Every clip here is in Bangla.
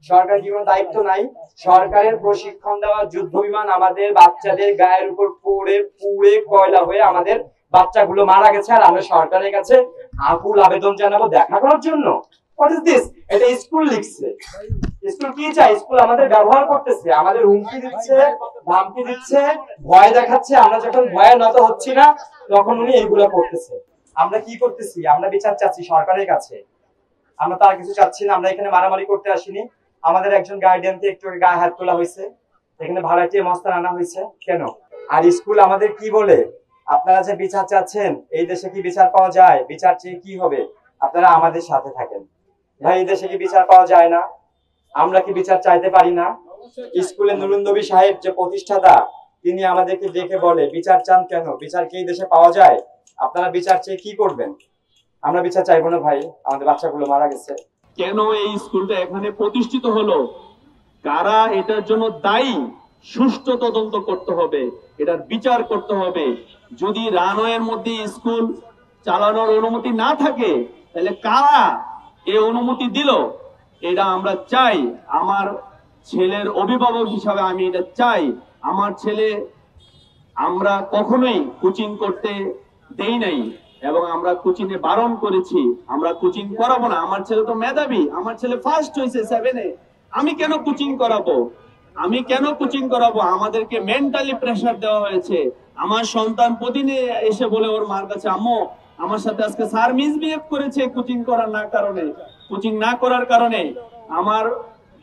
সরকারের কি কোনো দায়িত্ব নাই? সরকারের প্রশিক্ষণ দেওয়া যুদ্ধ বিমান আমাদের বাচ্চাদের গায়ের উপর পড়ে পুড়ে কয়লা হয়ে আমাদের বাচ্চাগুলো মারা গেছে, আর আমরা সরকারের কাছে আকুল আবেদন জানাবো দেখা করার জন্য? What is this? এটা স্কুল লিখছে। স্কুল কি চাই? স্কুল আমাদের ব্যবহার করতেছে, আমাদের হুমকি দিচ্ছে, ধমকি দিচ্ছে, ভয় দেখাচ্ছে। আমরা যখন ভয়ে নত হচ্ছি না তখন উনি এইগুলো করতেছে। আমরা কি করতেছি? আমরা বিচার চাচ্ছি সরকারের কাছে। আমরা তার কিছু চাচ্ছি না। আমরা এখানে মারামারি করতে আসিনি। আমাদের একজন গার্ডিয়ানকে একটু গায়ে হাত তোলা হয়েছে, এখানে ভাড়াটিয়া মস্তান আনা হয়েছে কেন? আর স্কুল আমাদের কি বলে? আপনারা যে বিচার চাচ্ছেন, এই দেশে কি বিচার পাওয়া যায়? বিচার চেয়ে কি হবে? আপনারা আমাদের সাথে থাকেন। ভাই, এই দেশে কি বিচার পাওয়া যায় না? আমরা কি বিচার চাইতে পারি না? স্কুলে নুরুন নবী সাহেব যে প্রতিষ্ঠাতা, তিনি আমাদেরকে দেখে বলে বিচার চান কেন? বিচার কি এই দেশে পাওয়া যায়? আপনারা বিচার চেয়ে কি করবেন? আমরা বিচার চাইবো না ভাই, আমাদের বাচ্চাগুলো মারা গেছে। কেন এই স্কুলটা এখানে প্রতিষ্ঠিত হলো, কারা এটার জন্য দায়ী, সুষ্ঠু তদন্ত করতে হবে, এটার বিচার করতে হবে। যদি রানওয়ের মধ্যে স্কুল চালানোর অনুমতি না থাকে, তাহলে কারা এই অনুমতি দিল? এটা আমরা চাই। আমার ছেলের অভিভাবক হিসাবে আমি এটা চাই। আমার ছেলে আমরা কখনোই কোচিং করতে দেই নাই, এবং আমরা কোচিং এ বারণ করেছি, আমরা কোচিং করাবো না। আমার ছেলে তো মেধাবী, আমার ছেলে ফার্স্ট হয়েছে 7-এ, আমি কেন কোচিং করাবো? আমি কেন কোচিং করাবো? আমাদেরকে মেন্টালি প্রেসার দেওয়া হয়েছে। আমার সন্তান প্রতিদিন এসে বলে ওর মার কাছে, আম্মু আমার সাথে আজকে স্যার মিসবিহেভ করেছে কোচিং করার না কারণে, কোচিং না করার কারণে। আমার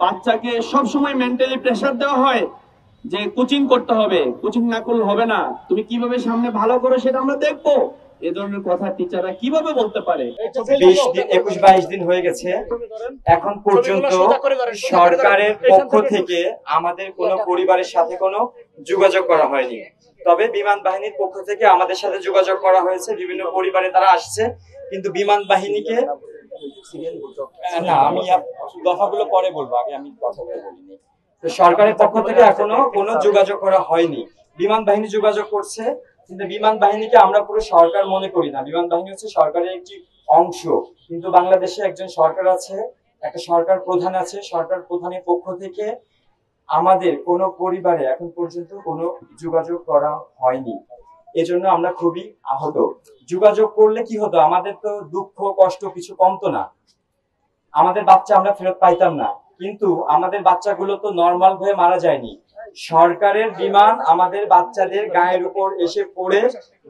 বাচ্চাকে সব সময় মেন্টালি প্রেসার দেওয়া হয় যে কোচিং করতে হবে, কোচিং না করলে হবে না, তুমি কিভাবে সামনে ভালো করো সেটা আমরা দেখবো। এই ধরনের কথা টিচাররা কিভাবে বলতে পারে? 21-22 দিন হয়ে গেছে, এখন পর্যন্ত সরকারের পক্ষ থেকে আমাদের কোনো পরিবারের সাথে কোনো যোগাযোগ করা হয়নি। তবে বিমান বাহিনীর পক্ষ থেকে আমাদের সাথে যোগাযোগ করা হয়েছে, বিভিন্ন পরিবারে তারা আসছে, কিন্তু বিমান বাহিনীকে না, আমি দফাগুলো পরে বলবো, আগে আমি কথাগুলো বলিনি। তো সরকারের পক্ষ থেকে এখনো কোনো যোগাযোগ করা হয়নি। বিমান বাহিনী যোগাযোগ করছে, কিন্তু বিমান বাহিনীকে আমরা পুরো সরকার মনে করি না। বিমান বাহিনী হচ্ছে সরকারের একটি অংশ, কিন্তু বাংলাদেশে একজন সরকার আছে, একটা সরকার প্রধান আছে। সরকার প্রধানের পক্ষ থেকে আমাদের কোনো পরিবারে এখন পর্যন্ত কোনো যোগাযোগ করা হয়নি। এজন্য আমরা খুবই আহত। যোগাযোগ করলে কি হতো? আমাদের তো দুঃখ কষ্ট কিছু কমতো না, আমাদের বাচ্চা আমরা ফেরত পাইতাম না। কিন্তু আমাদের বাচ্চাগুলো তো নর্মাল ভাবে মারা যায়নি। সরকারের বিমান আমাদের বাচ্চাদের গায়ের উপর এসে পড়ে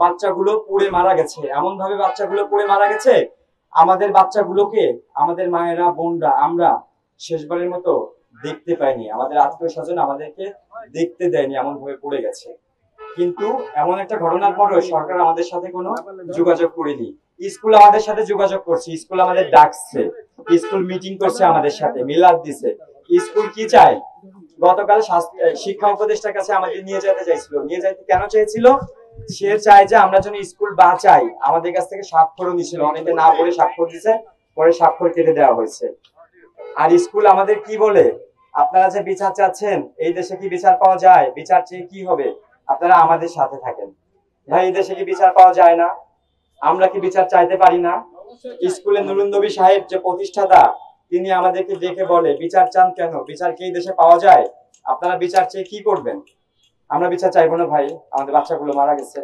বাচ্চাগুলো পুড়ে মারা গেছে। এমন ভাবে বাচ্চাগুলো পুড়ে মারা গেছে, আমাদের বাচ্চাগুলোকে আমাদের মায়েরা বোনরা আমরা শেষবারের মতো দেখতে পাইনি। আমাদের আত্মীয় স্বজন আমাদেরকে দেখতে দেয়নি, এমন ভাবে পড়ে গেছে। কিন্তু এমন একটা ঘটনার পরেও সরকার আমাদের সাথে কোনো যোগাযোগ করেনি। স্কুল আমাদের সাথে যোগাযোগ করছে, স্কুল আমাদের ডাকছে, স্কুল মিটিং করছে আমাদের সাথে, মিলাদ দিছে। স্কুল কি চায়? গতকাল শিক্ষা উপদেষ্টার কাছে আমাদের নিয়ে যেতে চাইছিল। নিয়ে যেতে কেন চেয়েছিল? সে চায় যে আমরা যেন স্কুল বাঁচাই। আমাদের কাছ থেকে স্বাক্ষরও নিছিল, অনেকে না পড়ে স্বাক্ষর দিছে, পরে স্বাক্ষর কেটে দেওয়া হয়েছে। আর স্কুল আমাদের কি বলে? আপনারা যে বিচার চাচ্ছেন, এই দেশে কি বিচার পাওয়া যায়? বিচার চেয়ে কি হবে? আপনারা আমাদের সাথে থাকেন। ভাই, এই দেশে কি বিচার পাওয়া যায় না? আমরা কি বিচার চাইতে পারি না? স্কুলে নুরুন নবী সাহেব যে প্রতিষ্ঠাতা, তিনি আমাদেরকে দেখে বলে বিচার চান কেন? বিচার কি এই দেশে পাওয়া যায়? আপনারা বিচার চেয়ে কি করবেন? আমরা বিচার চাইবো না ভাই, আমাদের বাচ্চাগুলো মারা গেছে।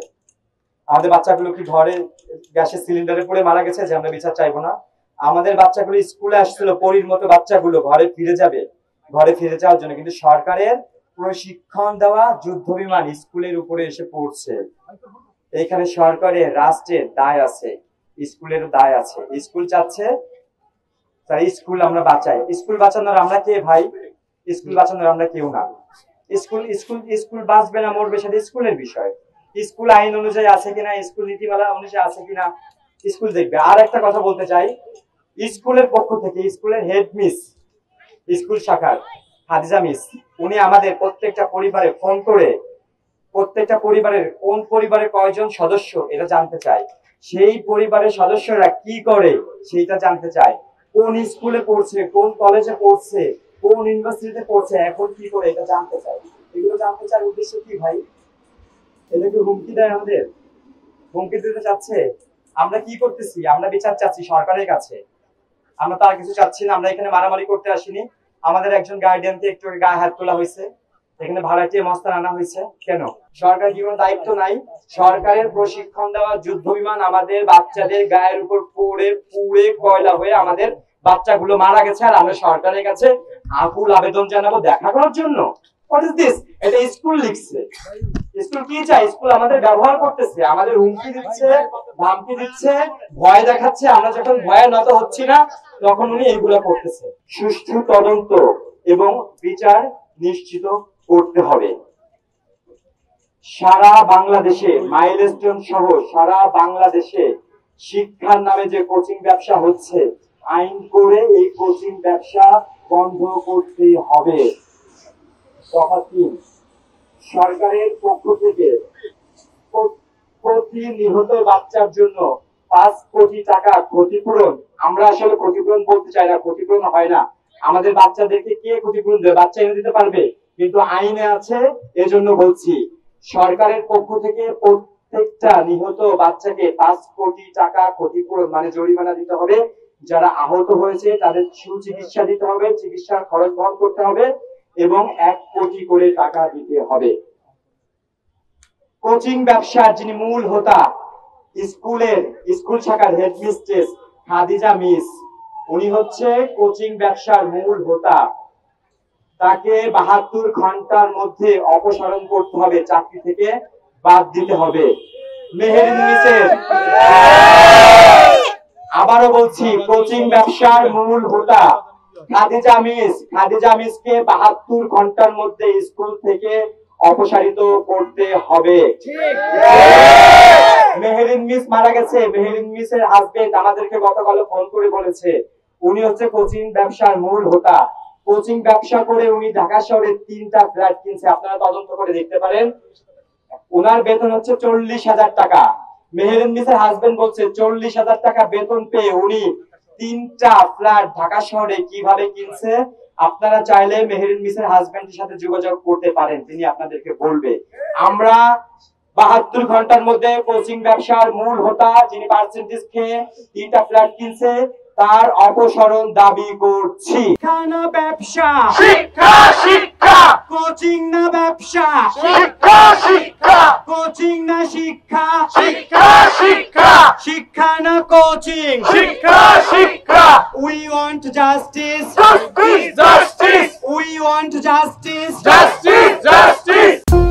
আমাদের বাচ্চাগুলো কি ঘরে গ্যাসের সিলিন্ডারে পড়ে মারা গেছে যে আমরা বিচার চাইবো না? আমাদের বাচ্চাগুলো স্কুলে আসছিল, পরীর মতো বাচ্চাগুলো ঘরে ফিরে যাবে, ঘরে ফিরে যাওয়ার জন্য, কিন্তু সরকারের প্রশিক্ষণ দেওয়া যুদ্ধ বিমান স্কুলের উপরে এসে পড়ছে। এখানে সরকারের রাষ্ট্রের দায় আছে, স্কুলের দায় আছে। স্কুল চাচ্ছে তাই স্কুল আমরা বাঁচাই। স্কুল বাঁচানোর আমরা কে ভাই? স্কুল বাঁচানোর আমরা কেউ না। স্কুল স্কুল স্কুল বাঁচবে না মরবে সেটা স্কুলের বিষয়। স্কুল আইন অনুযায়ী আছে কিনা, স্কুল নীতিমালা অনুযায়ী আছে কিনা, স্কুল দেখবে। আর একটা কথা বলতে চাই, স্কুলের পক্ষ থেকে স্কুলের হেড মিস, স্কুল শাখার হাদিজা মিস, উনি আমাদের প্রত্যেকটা পরিবারে ফোন করে প্রত্যেকটা পরিবারের কোন পরিবারে কয়জন সদস্য এটা জানতে চায়, সেই পরিবারের সদস্যরা কি করে সেইটা জানতে চায়, কোন স্কুলে পড়ছে, কোন কলেজে পড়ছে, কোন ইউনিভার্সিটিতে পড়ছে, এখন কি করে এটা জানতে চায়। এগুলো জানতে চার উদ্দেশ্য কি ভাই? এটা কি হুমকি দেয় আমাদের? হুমকি দিতে চাচ্ছে। আমরা কি করতেছি? আমরা বিচার চাচ্ছি সরকারের কাছে। আমরা তার কিছু চাচ্ছি না। আমরা এখানে মারামারি করতে আসিনি। আমাদের একজন গার্ডিয়ানকে একটু গায়ে হাত তোলা হয়েছে, এখানে ভাড়াটিয়া মস্তান আনা হয়েছে। কেন? সরকার কি কোনো দায়িত্ব নাই? সরকারের প্রশিক্ষণ দেওয়া যুদ্ধ বিমান আমাদের বাচ্চাদের গায়ের উপর পুড়ে পুড়ে কয়লা হয়ে আমাদের বাচ্চাগুলো মারা গেছে, আর আমরা সরকারের কাছে আকুল আবেদন জানাবো দেখা করার জন্য। What is this? এটা স্কুল লিখছে। স্কুল কি চাই? স্কুল আমাদের ব্যবহার করতেছে, আমাদের হুমকি দিচ্ছে, ধামকি দিচ্ছে, ভয় দেখাচ্ছে। আমরা যখন ভয়ে নত হচ্ছি না তখন উনি এগুলো করতেছে। সুষ্ঠু তদন্ত এবং বিচার নিশ্চিত করতে হবে। সারা বাংলাদেশে মাইলস্টোন সহ সারা বাংলাদেশে শিক্ষার নামে যে কোচিং ব্যবসা হচ্ছে, আইন করে এই কোচিং ব্যবসা বন্ধ করতে হবে। দফা ৩, সরকারের পক্ষ থেকে প্রতি নিহত বাচ্চার জন্য 5 কোটি টাকা ক্ষতিপূরণ। আমরা আসলে ক্ষতিপূরণ বলতে চাই না, ক্ষতিপূরণ হয় না। আমাদের বাচ্চাদেরকে কে ক্ষতিপূরণ দেবে? বাচ্চা এনে দিতে পারবে, কিন্তু আইনে আছে, এজন্য বলছি সরকারের পক্ষ থেকে প্রত্যেকটা নিহত বাচ্চাকে 5 কোটি টাকা ক্ষতিপূরণ মানে জরিমানা দিতে হবে। যারা আহত হয়েছে তাদের সুচিকিৎসা দিতে হবে, চিকিৎসার খরচ বহন করতে হবে এবং 1 কোটি করে টাকা দিতে হবে। কোচিং ব্যবসার যিনি মূল হোতা, স্কুল শাখার হেডমিস্ট্রেস খাদিজা মিস, উনি হচ্ছে কোচিং ব্যবসার মূল হোতা। তাকে 72 ঘন্টার মধ্যে অপসারণ করতে হবে, চাকরি থেকে বাদ দিতে হবে। মেহেরিন মিসের, আবারও বলছি, কোচিং ব্যবসার মূল হোতা খাদিজা মিসকে 72 ঘন্টার মধ্যে স্কুল থেকে অপসারিত করতে হবে। মেহেরিন মিস মারা গেছে। মেহেরিন মিসের হাজবেন্ড আমাদেরকে গতকাল ফোন করে বলেছে উনি হচ্ছে কোচিং ব্যবসার মূল হোতা। কোচিং ব্যবসা করে উনি ঢাকা শহরে 3টা ফ্ল্যাট কিনছে, আপনারা তদন্ত করে দেখতে পারেন। ওনার বেতন হচ্ছে 40,000 টাকা। মেহেরিন মিসের হাজবেন্ড বলছে 40,000 টাকা বেতন পেয়ে উনি 3টা ফ্ল্যাট ঢাকা শহরে কিভাবে কিনছে। আপনারা চাইলে মেহেরিন মিসের হাজবেন্ডের সাথে যোগাযোগ করতে পারেন, তিনি আপনাদেরকে বলবে। আমরা 72 ঘন্টার মধ্যে কোচিং ব্যবসার মূল হোতা যিনি পার্সেন্টেজ খেয়ে 3টা ফ্ল্যাট কিনছে তার অপসারণ দাবি করছি। শিক্ষা না ব্যবসা, শিক্ষা শিক্ষা, কোচিং না ব্যবসা, শিক্ষা শিক্ষা, কোচিং না শিক্ষা, শিক্ষা শিক্ষা, শিক্ষা না কোচিং, শিক্ষা শিক্ষা। We want justice, Justice, justice, we want justice, justice, justice.